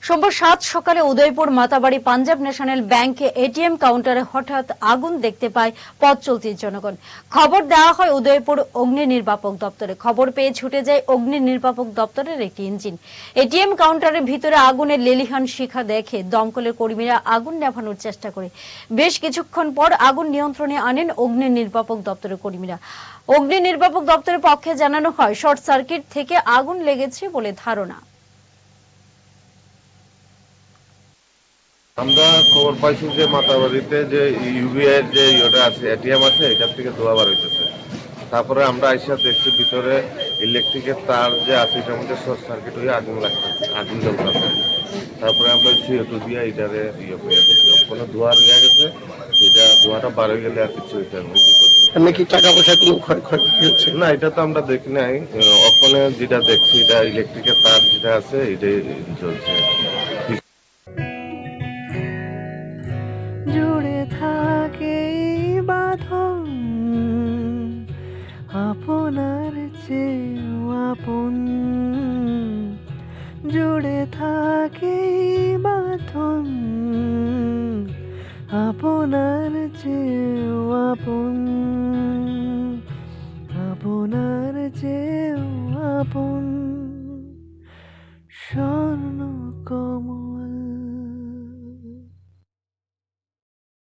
সোমবার ৭ সকালে উদয়পুর মাতাবাড়ি পাঞ্জাব ন্যাশনাল ব্যাংকে এটিএম কাউন্টারে হঠাৎ আগুন দেখতে পায় পথ চলতি জনগণ। খবর দেওয়া হয় উদয়পুর অগ্নি নির্বাপক দপ্তরে। খবর পেয়ে ছুটে যায় অগ্নি নির্বাপক দপ্তরের একটি ইঞ্জিন। এটিএম কাউন্টারের ভিতরে আগুনের লেলিহান শিখা দেখে দমকলের কর্মীরা আগুন নেভানোর চেষ্টা করে। বেশ কিছুক্ষণ পর আগুন নিয়ন্ত্রণে আনেন অগ্নি নির্বাপক দপ্তরের কর্মীরা। অগ্নি নির্বাপক দপ্তরের পক্ষে জানানো হয়, শর্ট সার্কিট থেকে আগুন লেগেছে বলে ধারণা। আমরা খবর পাইছি যে মাতাবাড়িতে যে ইউবিআই এর যে ইয়েটা আছে, এটিএম আছে, এটার থেকে ধোঁয়া বার হইতেছে। তারপরে আমরা আইসা দেখছি ভিতরে ইলেকট্রিকের তার যে আছে এটার মধ্যে শর্ট সার্কিট হয়ে আগুন লাগতেছে, আগুন জ্বলতেছে। তারপরে আমরা সিওটু দিয়ে এটারে করে দেখছি, কোনো ধোঁয়া রয়ে গেছে, এটা ধোঁয়াটা বার হয়ে গেলে আর কিছু হইতে হবে এমনি কি টাকা পয়সা কোনো ক্ষয়ক্ষতি হচ্ছে? না, এটা তো আমরা দেখি নাই। ওখানে যেটা দেখছি এটা ইলেকট্রিকের তার যেটা আছে এটাই জ্বলছে। জুড়ে থাকে বাঁধন আপনার চেয়েও আপন, জুড়ে থাকে বাঁধন আপনার চেয়েও আপন, আপনার চেয়েও আপন।